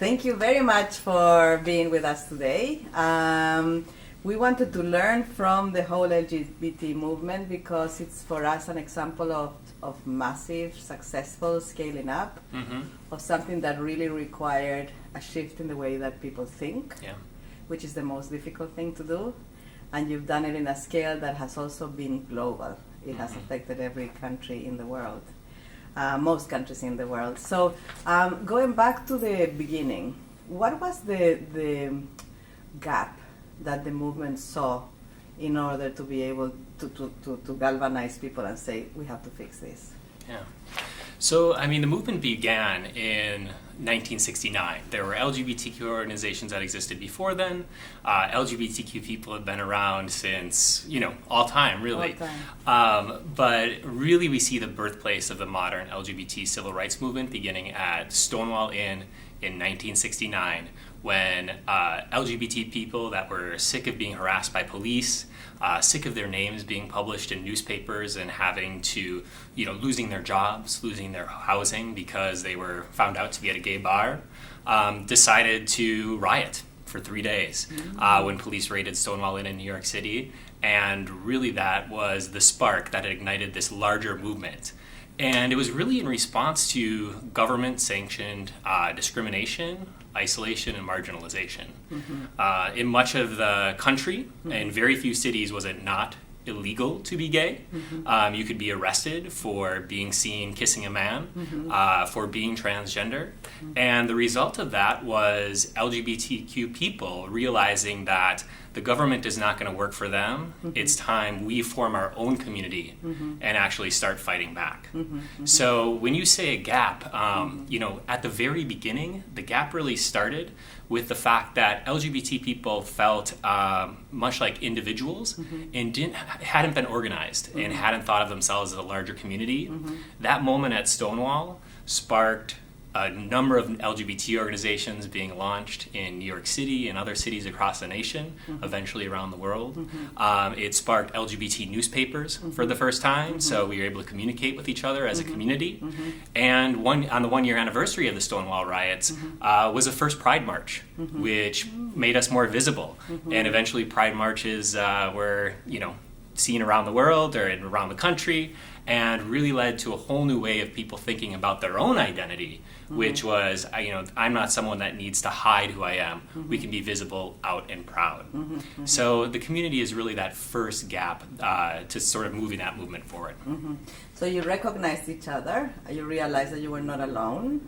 Thank you very much for being with us today. We wanted to learn from the whole LGBT movement because it's for us an example of massive, successful scaling up of something that really required a shift in the way that people think, which is the most difficult thing to do. And you've done it in a scale that has also been global. It has affected every country in the world, most countries in the world. So going back to the beginning, what was the gap that the movement saw in order to be able to galvanize people and say, we have to fix this? Yeah. So, I mean, the movement began in 1969. There were LGBTQ organizations that existed before then. LGBTQ people have been around since, all time, really. All time. But really, we see the birthplace of the modern LGBT civil rights movement beginning at Stonewall Inn in 1969, when LGBT people that were sick of being harassed by police, sick of their names being published in newspapers and having to, losing their jobs, losing their housing because they were found out to be at a gay bar, decided to riot for 3 days when police raided Stonewall Inn in New York City. And really that was the spark that ignited this larger movement. And it was really in response to government-sanctioned discrimination, isolation, and marginalization. In much of the country, in very few cities, was it not illegal to be gay. You could be arrested for being seen kissing a man, for being transgender. And the result of that was LGBTQ people realizing that the government is not going to work for them. It's time we form our own community and actually start fighting back. So when you say a gap, at the very beginning, the gap really started with the fact that LGBT people felt much like individuals and hadn't been organized and hadn't thought of themselves as a larger community. That moment at Stonewall sparked a number of LGBT organizations being launched in New York City and other cities across the nation, eventually around the world. It sparked LGBT newspapers for the first time, so we were able to communicate with each other as a community. And on the one-year anniversary of the Stonewall riots was a first Pride March, which made us more visible. And eventually Pride Marches were, seen around the world or around the country, and really led to a whole new way of people thinking about their own identity, which was, I'm not someone that needs to hide who I am. We can be visible, out, and proud. So the community is really that first gap to sort of moving that movement forward. So you recognized each other, you realized that you were not alone.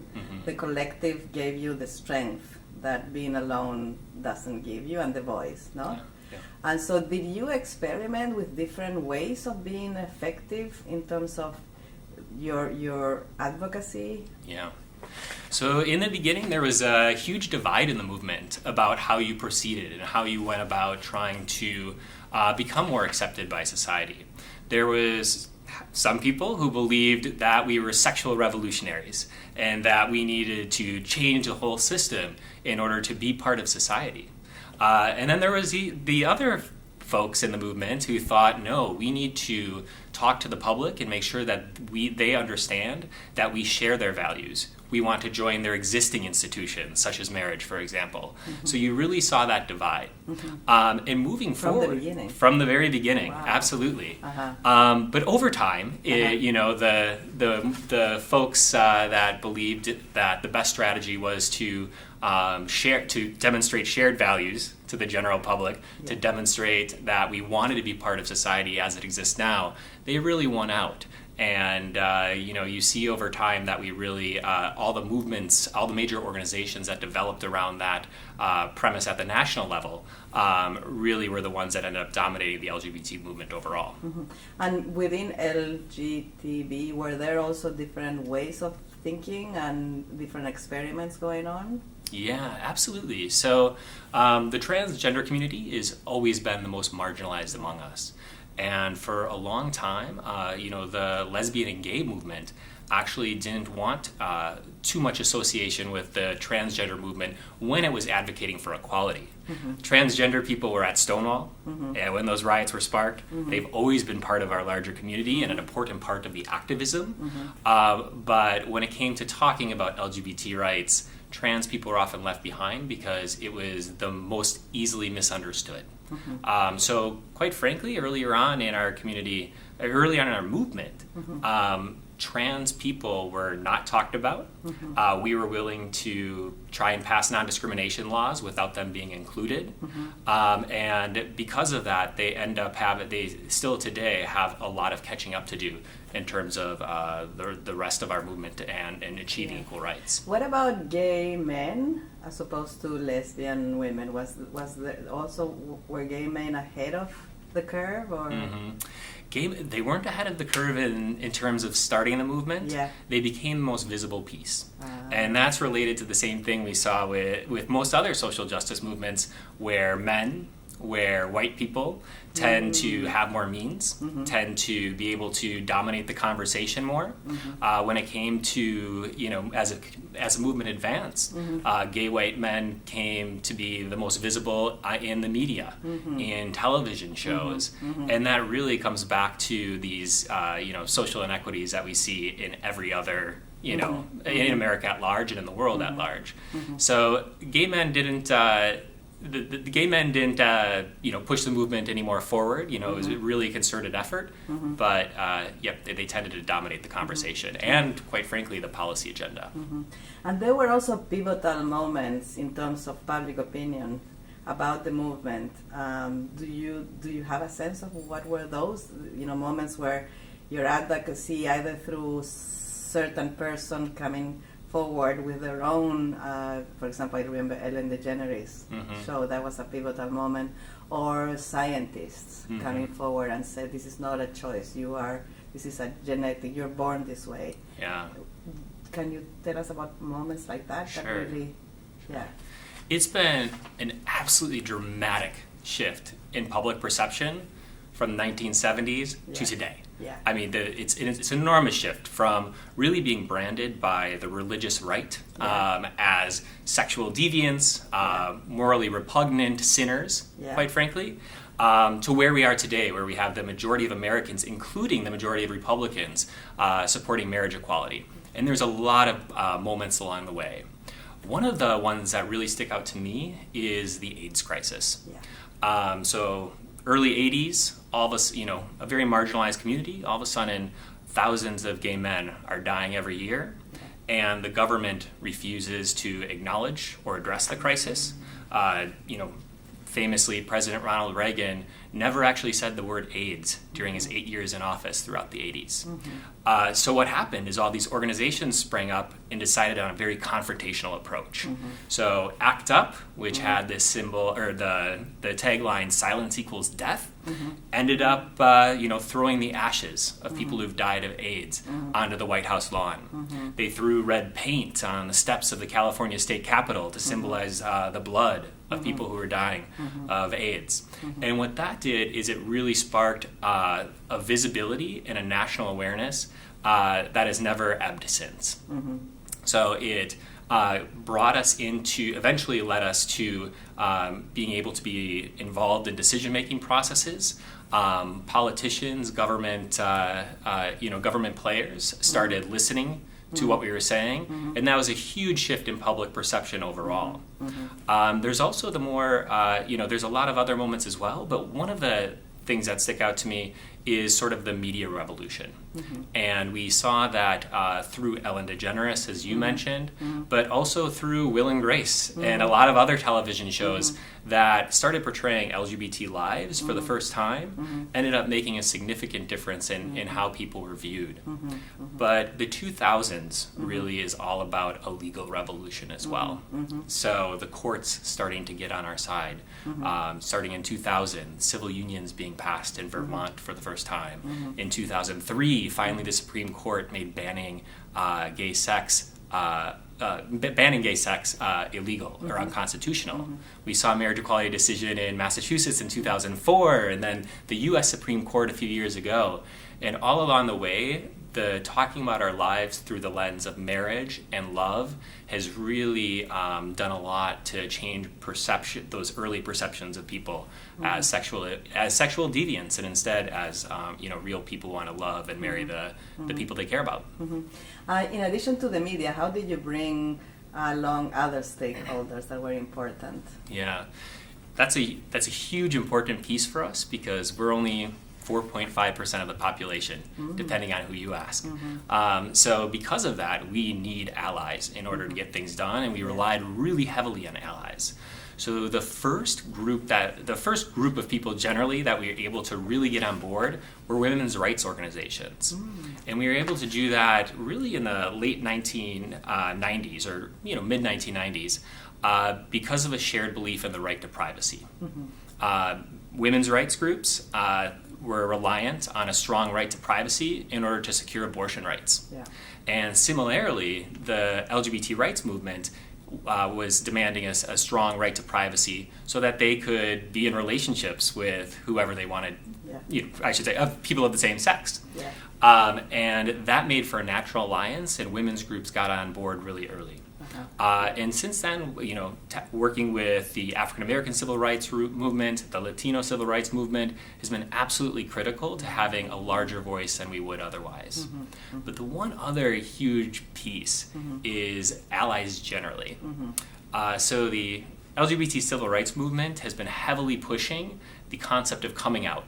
The collective gave you the strength that being alone doesn't give you, and the voice, no? Yeah. And so did you experiment with different ways of being effective in terms of your advocacy? Yeah. So in the beginning, there was a huge divide in the movement about how you proceeded and how you went about trying to become more accepted by society. There was some people who believed that we were sexual revolutionaries and that we needed to change the whole system in order to be part of society. And then there was the other folks in the movement who thought, no, we need to talk to the public and make sure that they understand that we share their values. We want to join their existing institutions, such as marriage, for example. So you really saw that divide. And moving forward, from the very beginning, absolutely. But over time, the folks that believed that the best strategy was to demonstrate shared values to the general public, to demonstrate that we wanted to be part of society as it exists now, they really won out. And you see over time that we really all the movements, all the major organizations that developed around that premise at the national level really were the ones that ended up dominating the LGBT movement overall. And within LGTB, were there also different ways of thinking and different experiments going on? Yeah, absolutely. So the transgender community has always been the most marginalized among us. And for a long time, the lesbian and gay movement actually didn't want too much association with the transgender movement when it was advocating for equality. Transgender people were at Stonewall, and when those riots were sparked, they've always been part of our larger community and an important part of the activism. But when it came to talking about LGBT rights, trans people were often left behind because it was the most easily misunderstood. So quite frankly, earlier on in our community, early on in our movement, trans people were not talked about. We were willing to try and pass non-discrimination laws without them being included. And because of that, they still today have a lot of catching up to do in terms of the rest of our movement and achieving equal rights. What about gay men as opposed to lesbian women? Were gay men ahead of the curve, or? They weren't ahead of the curve in terms of starting the movement. Yeah. They became the most visible piece. And that's related to the same thing we saw with most other social justice movements, where white people tend to have more means, tend to be able to dominate the conversation more. When it came to, as a movement advanced, gay white men came to be the most visible in the media, in television shows. And that really comes back to these, social inequities that we see in every other, in America at large and in the world at large. So gay men didn't... The gay men didn't, push the movement any more forward. It was a really concerted effort, but they tended to dominate the conversation and, quite frankly, the policy agenda. And there were also pivotal moments in terms of public opinion about the movement. Do you have a sense of what were those? Moments where your advocacy, either through certain person coming forward with their own, for example, I remember Ellen DeGeneres show, that was a pivotal moment, or scientists coming forward and said, this is not a choice, this is a genetic, you're born this way. Yeah. Can you tell us about moments like that? Sure. That really, It's been an absolutely dramatic shift in public perception from the 1970s to today. Yeah. I mean, it's an enormous shift from really being branded by the religious right as sexual deviants, morally repugnant sinners, quite frankly, to where we are today, where we have the majority of Americans, including the majority of Republicans, supporting marriage equality. And there's a lot of moments along the way. One of the ones that really stick out to me is the AIDS crisis. Yeah. So early 80s, all of us, a very marginalized community, all of a sudden thousands of gay men are dying every year, and the government refuses to acknowledge or address the crisis. Famously, President Ronald Reagan never actually said the word AIDS during his 8 years in office throughout the 80s. So what happened is all these organizations sprang up and decided on a very confrontational approach. So ACT UP, which had this symbol, or the tagline, silence equals death, ended up throwing the ashes of people who've died of AIDS onto the White House lawn. They threw red paint on the steps of the California State Capitol to symbolize the blood of people who were dying of AIDS. And what that did is it really sparked a visibility and a national awareness that has never ebbed since. So it brought us into, eventually led us to being able to be involved in decision-making processes. Politicians, government players started listening to what we were saying, and that was a huge shift in public perception overall. There's also the more, there's a lot of other moments as well, but one of the things that stick out to me is sort of the media revolution. And we saw that through Ellen DeGeneres, as you mentioned, but also through Will and Grace and a lot of other television shows that started portraying LGBT lives for the first time, ended up making a significant difference in how people were viewed. But the 2000s really is all about a legal revolution as well. So the courts starting to get on our side. Starting in 2000, civil unions being passed in Vermont for the first time. In 2003, finally the Supreme Court made banning gay sex illegal or unconstitutional. We saw a marriage equality decision in Massachusetts in 2004, and then the U.S. Supreme Court a few years ago. And all along the way, the talking about our lives through the lens of marriage and love has really done a lot to change perception, those early perceptions of people as sexual deviants, and instead as real people who want to love and marry the people they care about. In addition to the media, how did you bring along other stakeholders that were important. Yeah, that's a huge important piece for us because we're only 4.5% of the population, depending on who you ask. So because of that, we need allies in order to get things done, and we relied really heavily on allies. So the first group of people generally that we were able to really get on board were women's rights organizations. And we were able to do that really in the late 1990s or mid 1990s because of a shared belief in the right to privacy. Women's rights groups were reliant on a strong right to privacy in order to secure abortion rights. Yeah. And similarly, the LGBT rights movement was demanding a strong right to privacy so that they could be in relationships with whoever they wanted, I should say, of people of the same sex. Yeah. And that made for a natural alliance, and women's groups got on board really early. And since then, working with the African American civil rights movement, the Latino civil rights movement has been absolutely critical to having a larger voice than we would otherwise. But the one other huge piece is allies generally. So the LGBT civil rights movement has been heavily pushing the concept of coming out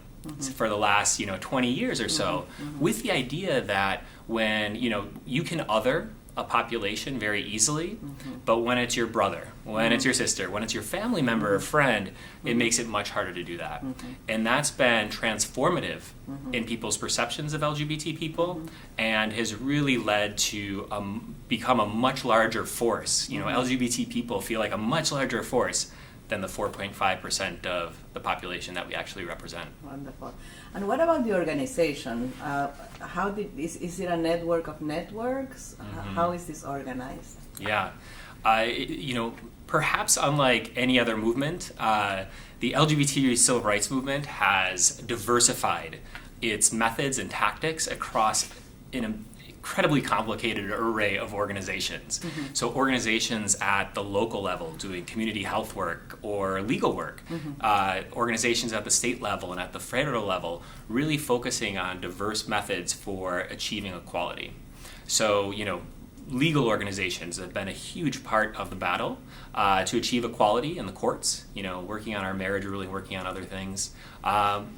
for the last 20 years or so, with the idea that when you can other a population very easily, but when it's your brother, when it's your sister, when it's your family member or friend, it makes it much harder to do that. And that's been transformative in people's perceptions of LGBT people and has really led to become a much larger force. LGBT people feel like a much larger force than the 4.5% of the population that we actually represent. Wonderful. And what about the organization? Is it a network of networks? How is this organized? Yeah. Perhaps unlike any other movement, the LGBT civil rights movement has diversified its methods and tactics across an incredibly complicated array of organizations. So organizations at the local level doing community health work or legal work, organizations at the state level and at the federal level really focusing on diverse methods for achieving equality. So, legal organizations have been a huge part of the battle to achieve equality in the courts, working on our marriage ruling, working on other things.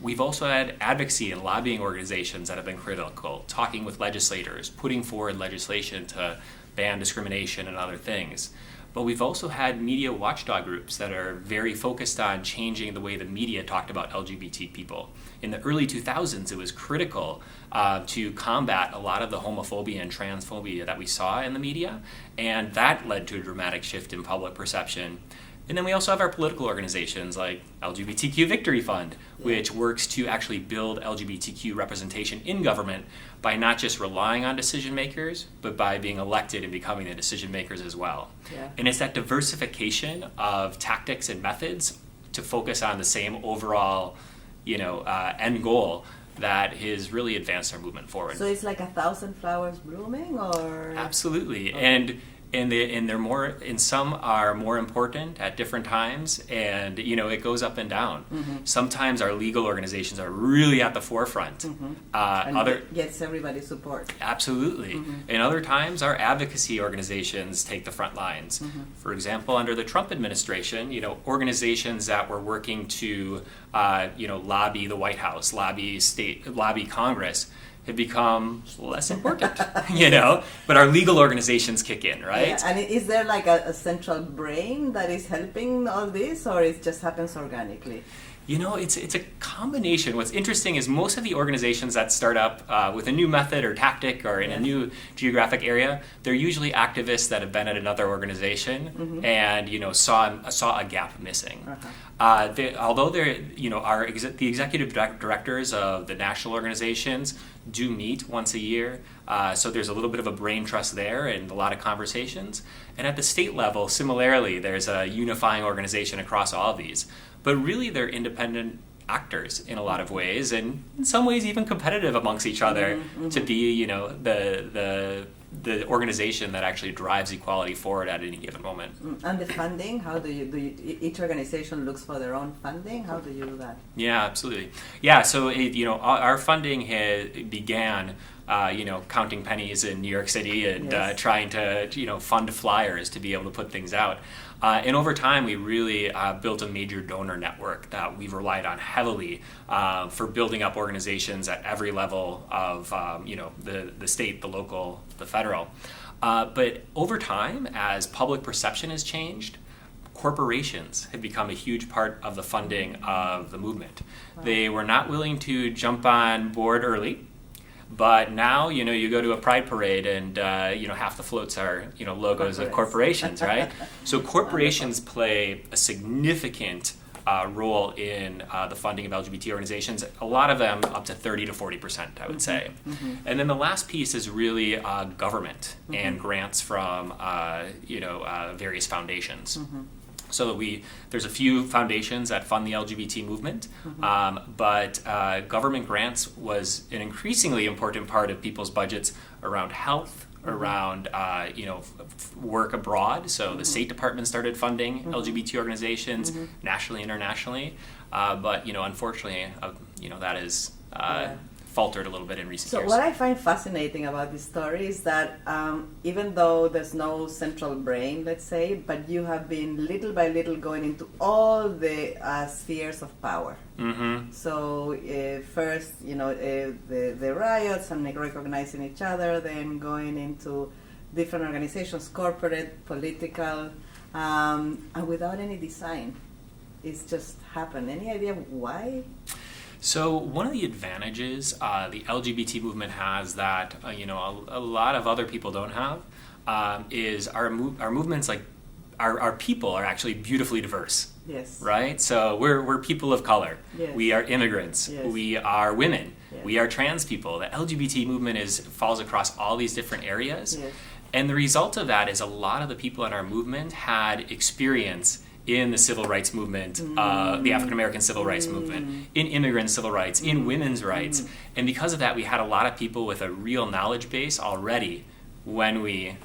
We've also had advocacy and lobbying organizations that have been critical, talking with legislators, putting forward legislation to ban discrimination and other things. But we've also had media watchdog groups that are very focused on changing the way the media talked about LGBT people. In the early 2000s, it was critical to combat a lot of the homophobia and transphobia that we saw in the media, and that led to a dramatic shift in public perception. And then we also have our political organizations like LGBTQ Victory Fund, which works to actually build LGBTQ representation in government by not just relying on decision makers, but by being elected and becoming the decision makers as well. Yeah. And it's that diversification of tactics and methods to focus on the same overall, end goal that has really advanced our movement forward. So it's like 1,000 flowers blooming, or? Absolutely. Okay. And they're more, and some are more important at different times, and it goes up and down. Sometimes our legal organizations are really at the forefront. And gets everybody's support. Absolutely. And other times our advocacy organizations take the front lines. For example, under the Trump administration, organizations that were working to lobby the White House, lobby Congress, have become less important, but our legal organizations kick in, right? Yeah. And is there like a central brain that is helping all this, or it just happens organically? It's a combination. What's interesting is most of the organizations that start up with a new method or tactic or in a new geographic area, they're usually activists that have been at another organization and saw a gap missing. Although they're the executive directors of the national organizations do meet once a year, so there's a little bit of a brain trust there and a lot of conversations. And at the state level, similarly, there's a unifying organization across all of these. But really, they're independent actors in a lot of ways, and in some ways even competitive amongst each other to be, the organization that actually drives equality forward at any given moment. And the funding, how do you each organization looks for their own funding? How do you do that? Yeah, absolutely. Yeah, so our funding began counting pennies in New York City and Yes. trying to, fund flyers to be able to put things out. And over time, we really built a major donor network that we've relied on heavily for building up organizations at every level of, the state, the local, the federal. But over time, as public perception has changed, corporations have become a huge part of the funding of the movement. Wow. They were not willing to jump on board early. But now, you go to a pride parade and, half the floats are, logos of corporations, right? So corporations play a significant role in the funding of LGBT organizations. A lot of them up to 30 to 40%, I would say. Mm-hmm. And then the last piece is really government and grants from, various foundations. Mm-hmm. So there's a few foundations that fund the LGBT movement, but government grants was an increasingly important part of people's budgets around health, around work abroad. So the State Department started funding LGBT organizations nationally, internationally, but unfortunately, that is faltered a little bit in recent So years. what I find fascinating about this story is that even though there's no central brain, let's say, but you have been little by little going into all the spheres of power. Mm-hmm. So first, the riots and recognizing each other, then going into different organizations, corporate, political, and without any design. It's just happened. Any idea why? So one of the advantages the LGBT movement has that a lot of other people don't have is our movements, like our people are actually beautifully diverse. Yes. Right. So we're people of color. Yes. We are immigrants. Yes. We are women. Yes. We are trans people. The LGBT movement falls across all these different areas, Yes. and the result of that is a lot of the people in our movement had experience in the civil rights movement, the African American civil rights movement, in immigrant civil rights, in women's rights. And because of that, we had a lot of people with a real knowledge base already when we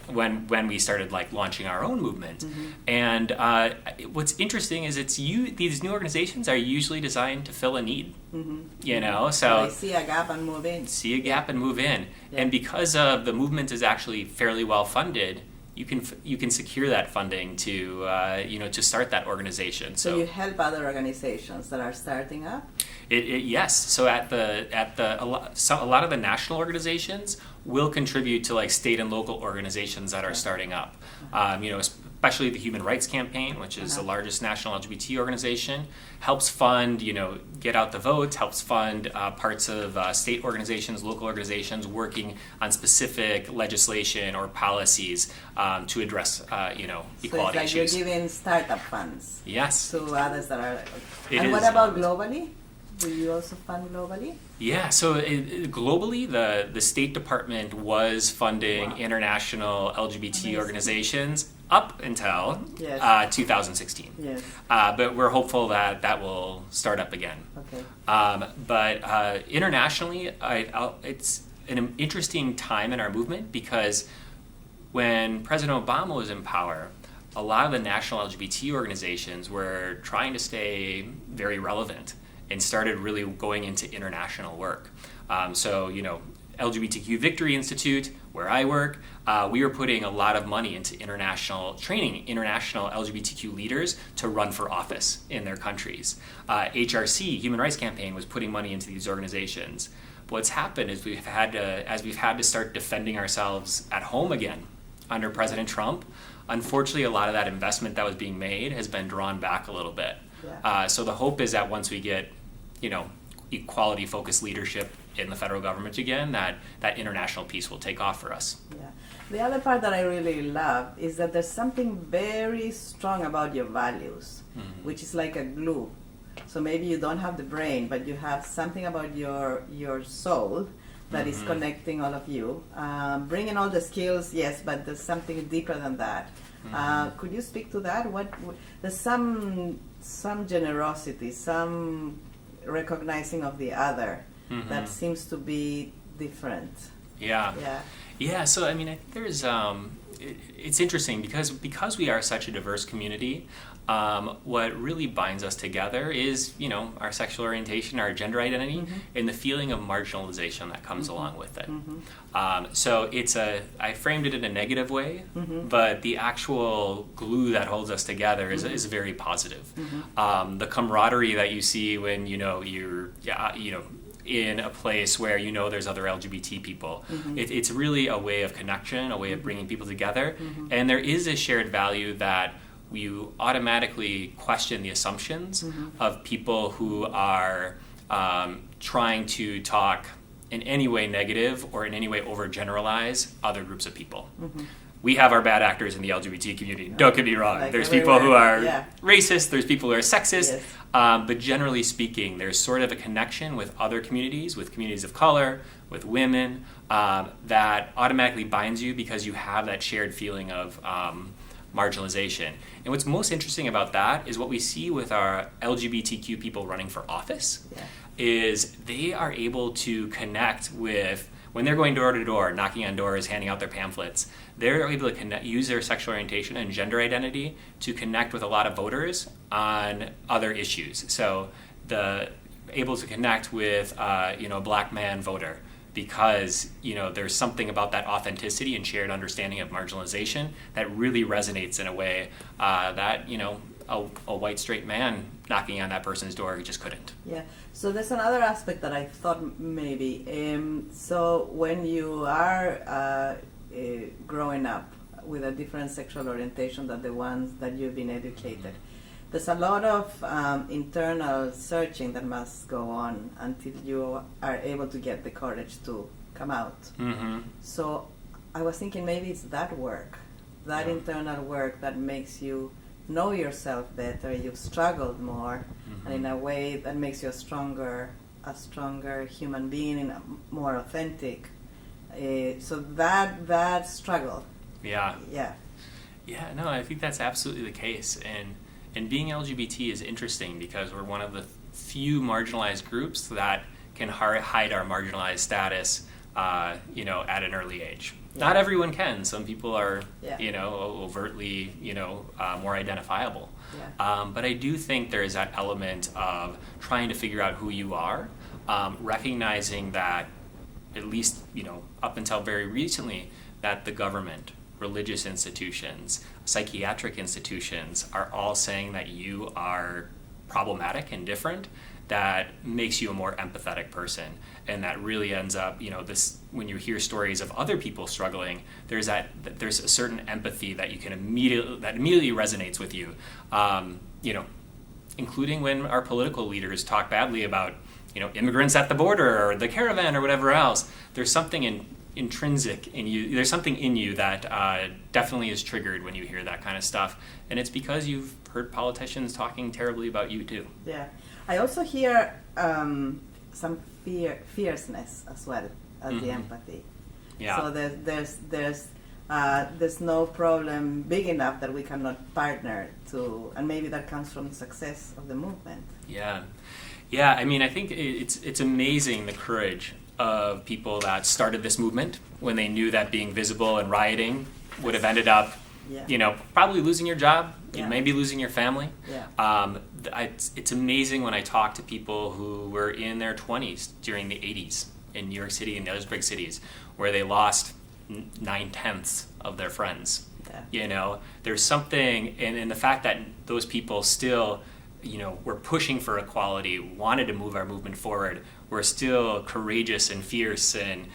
started launching our own movement. And what's interesting is these new organizations are usually designed to fill a need. So they see a gap and move in. See a gap and move in. Yeah. And because of the movement is actually fairly well funded, you can secure that funding to to start that organization. So you help other organizations that are starting up? Yes. So a lot of the national organizations will contribute to state and local organizations that are starting up. Especially the Human Rights Campaign, which is the largest national LGBT organization, helps fund, get out the vote, helps fund parts of state organizations, local organizations working on specific legislation or policies to address, equality so it's like issues. You're giving startup funds Yes. to others that are... It and what is. about globally? Do you also fund globally? Yeah, so globally, the State Department was funding international LGBT organizations up until 2016. Yes. But we're hopeful that will start up again. Okay. But internationally, it's an interesting time in our movement because when President Obama was in power, a lot of the national LGBT organizations were trying to stay very relevant and started really going into international work. LGBTQ Victory Institute, where I work, we were putting a lot of money into training international LGBTQ leaders to run for office in their countries. HRC, Human Rights Campaign, was putting money into these organizations. What's happened is we've had to start defending ourselves at home again under President Trump. Unfortunately, a lot of that investment that was being made has been drawn back a little bit. Yeah. So the hope is that once we get, equality-focused leadership in the federal government again, that international piece will take off for us. Yeah. The other part that I really love is that there's something very strong about your values, which is like a glue. So maybe you don't have the brain, but you have something about your soul that is connecting all of you. Bringing all the skills, yes, but there's something deeper than that. Could you speak to that? There's some generosity, some recognizing of the other that seems to be different. Yeah. So I think there's it's interesting because we are such a diverse community. What really binds us together is, our sexual orientation, our gender identity, and the feeling of marginalization that comes along with it. So I framed it in a negative way, but the actual glue that holds us together is very positive. The camaraderie that you see when you're in a place where there's other LGBT people. It's really a way of connection, a way of bringing people together, and there is a shared value that you automatically question the assumptions of people who are trying to talk in any way negative or in any way overgeneralize other groups of people. We have our bad actors in the LGBT community. Don't get me wrong. Like there's everywhere. people who are Yeah. racist, there's people who are sexist, Yes. but generally speaking, there's sort of a connection with other communities, with communities of color, with women, that automatically binds you because you have that shared feeling of marginalization. And what's most interesting about that is what we see with our LGBTQ people running for office, is they are able to connect with, when they're going door to door, knocking on doors, handing out their pamphlets, they're able to use their sexual orientation and gender identity to connect with a lot of voters on other issues. So able to connect with a black man voter because there's something about that authenticity and shared understanding of marginalization that really resonates in a way that a white straight man knocking on that person's door just couldn't. Yeah. So there's another aspect that I thought maybe. So when you are growing up with a different sexual orientation than the ones that you've been educated, there's a lot of internal searching that must go on until you are able to get the courage to come out. So I was thinking maybe it's that work, that internal work that makes you know yourself better, you've struggled more, and in a way that makes you a stronger human being, and more authentic. So that struggle. Yeah. Yeah. Yeah, no, I think that's absolutely the case. And being LGBT is interesting because we're one of the few marginalized groups that can hide our marginalized status, at an early age. Yeah. Not everyone can. Some people are, overtly, more identifiable. Yeah. But I do think there is that element of trying to figure out who you are, recognizing that, at least, up until very recently, that the government, religious institutions, psychiatric institutions are all saying that you are problematic and different, that makes you a more empathetic person. And that really ends up, this, when you hear stories of other people struggling, there's a certain empathy that you can immediately resonates with you, including when our political leaders talk badly about, immigrants at the border or the caravan or whatever else. There's something intrinsic in you. There's something in you that definitely is triggered when you hear that kind of stuff, and it's because you've heard politicians talking terribly about you too. Yeah, I also hear some fierceness as well as the empathy. Yeah. So there's no problem big enough that we cannot partner to, and maybe that comes from the success of the movement. Yeah. Yeah, I mean, I think it's amazing the courage of people that started this movement when they knew that being visible and rioting would have ended up, probably losing your job, maybe losing your family. Yeah. It's amazing when I talk to people who were in their 20s during the 80s in New York City and those big cities where they lost 9/10 of their friends. Yeah. There's something in the fact that those people still were pushing for equality, wanted to move our movement forward, were still courageous and fierce and,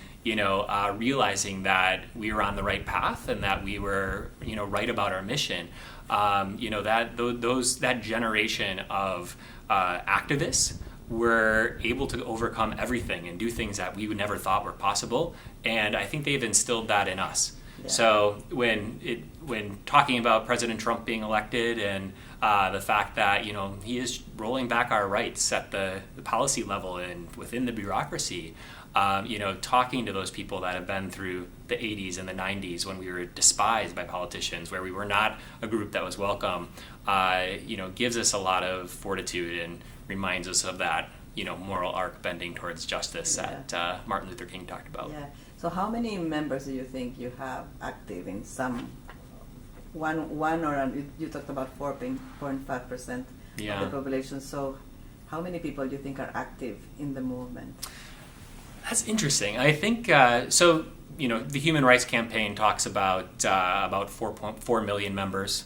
realizing that we were on the right path and that we were, right about our mission. That generation of activists were able to overcome everything and do things that we would never thought were possible. And I think they've instilled that in us. Yeah. So when talking about President Trump being elected and the fact that he is rolling back our rights at the policy level and within the bureaucracy, talking to those people that have been through the 80s and the 90s when we were despised by politicians, where we were not a group that was welcome, gives us a lot of fortitude and reminds us of that moral arc bending towards justice that Martin Luther King talked about. Yeah. So how many members do you think you have active in some one or you talked about 4.5% Yeah. of the population. So how many people do you think are active in the movement? That's interesting. I think so. The Human Rights Campaign talks about 4.4 million members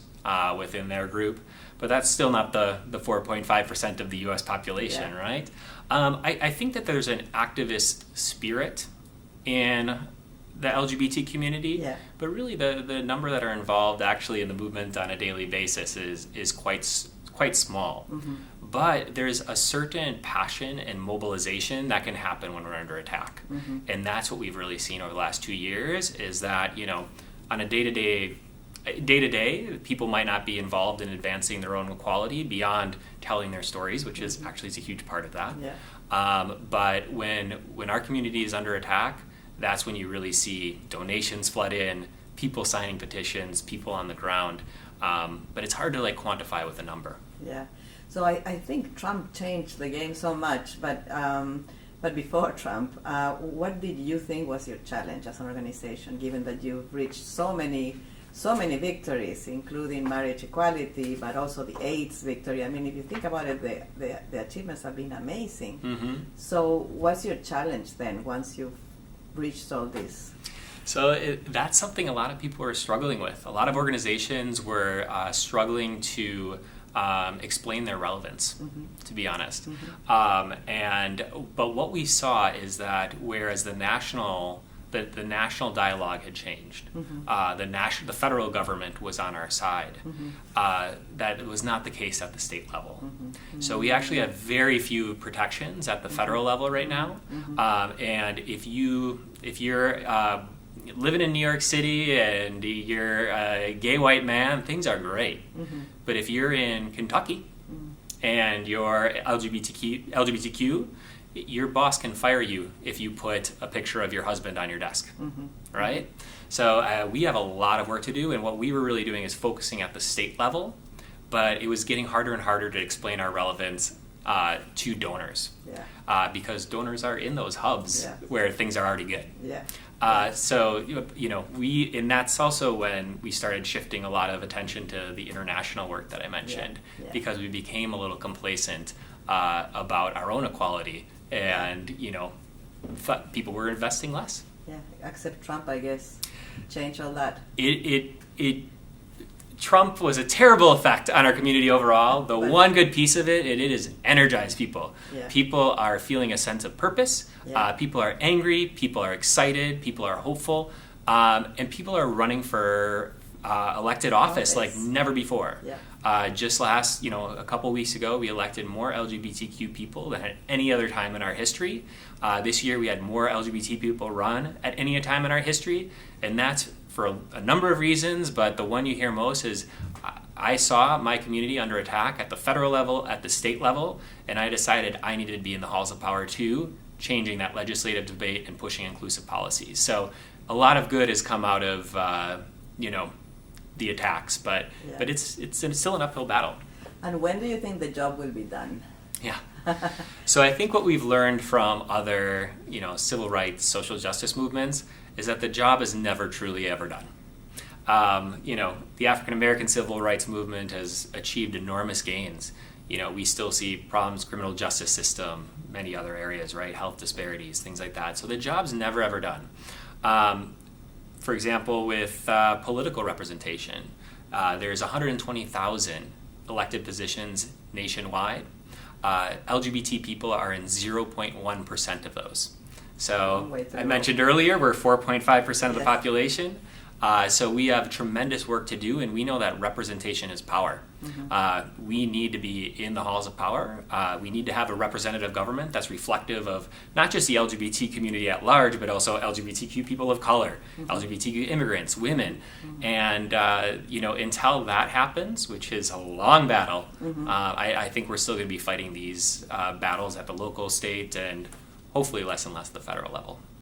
within their group, but that's still not the 4.5% of the U.S. population, right? I think that there's an activist spirit in the LGBT community, but really the number that are involved actually in the movement on a daily basis is quite small. Mm-hmm. But there's a certain passion and mobilization that can happen when we're under attack. Mm-hmm. And that's what we've really seen over the last 2 years is that, on a day-to-day, people might not be involved in advancing their own equality beyond telling their stories, which is actually is a huge part of that. Yeah. But when our community is under attack, that's when you really see donations flood in, people signing petitions, people on the ground. But it's hard to quantify with a number. Yeah. So I think Trump changed the game so much, but before Trump, what did you think was your challenge as an organization, given that you've reached so many victories, including marriage equality, but also the AIDS victory? I mean, if you think about it, the achievements have been amazing. Mm-hmm. So what's your challenge then once you've reached all this? So that's something a lot of people are struggling with. A lot of organizations were struggling to explain their relevance, mm-hmm. to be honest. Mm-hmm. But what we saw is that whereas the national dialogue had changed, mm-hmm. The federal government was on our side. Mm-hmm. That was not the case at the state level. Mm-hmm. Mm-hmm. So we actually have very few protections at the federal level right now. Mm-hmm. And if you're living in New York City and you're a gay white man, things are great. Mm-hmm. But if you're in Kentucky and you're LGBTQ, your boss can fire you if you put a picture of your husband on your desk, mm-hmm. right? So we have a lot of work to do, and what we were really doing is focusing at the state level, but it was getting harder and harder to explain our relevance to donors, because donors are in those hubs where things are already good. So and that's also when we started shifting a lot of attention to the international work that I mentioned, because we became a little complacent about our own equality, and people were investing less. Yeah, except Trump, I guess, changed all that. Trump was a terrible effect on our community overall. The one good piece of it is energized people. Yeah. People are feeling a sense of purpose. Yeah. People are angry. People are excited. People are hopeful. And people are running for elected office like never before. Yeah. Just a couple weeks ago, we elected more LGBTQ people than at any other time in our history. This year, we had more LGBT people run at any time in our history. And that's for a number of reasons, but the one you hear most is I saw my community under attack at the federal level, at the state level, and I decided I needed to be in the halls of power too, changing that legislative debate and pushing inclusive policies. So a lot of good has come out of the attacks, but it's still an uphill battle. And when do you think the job will be done? Yeah. So I think what we've learned from other civil rights, social justice movements is that the job is never truly ever done. The African American civil rights movement has achieved enormous gains. We still see problems, criminal justice system, many other areas, right? Health disparities, things like that. So the job's never ever done. For example, with political representation, there's 120,000 elected positions nationwide. LGBT people are in 0.1% of those. So I mentioned earlier, we're 4.5% of the population. So we have tremendous work to do, and we know that representation is power. Mm-hmm. We need to be in the halls of power. We need to have a representative government that's reflective of not just the LGBT community at large, but also LGBTQ people of color, mm-hmm. LGBTQ immigrants, women. Mm-hmm. And, until that happens, which is a long battle, mm-hmm. I think we're still going to be fighting these battles at the local, state, and hopefully less and less at the federal level.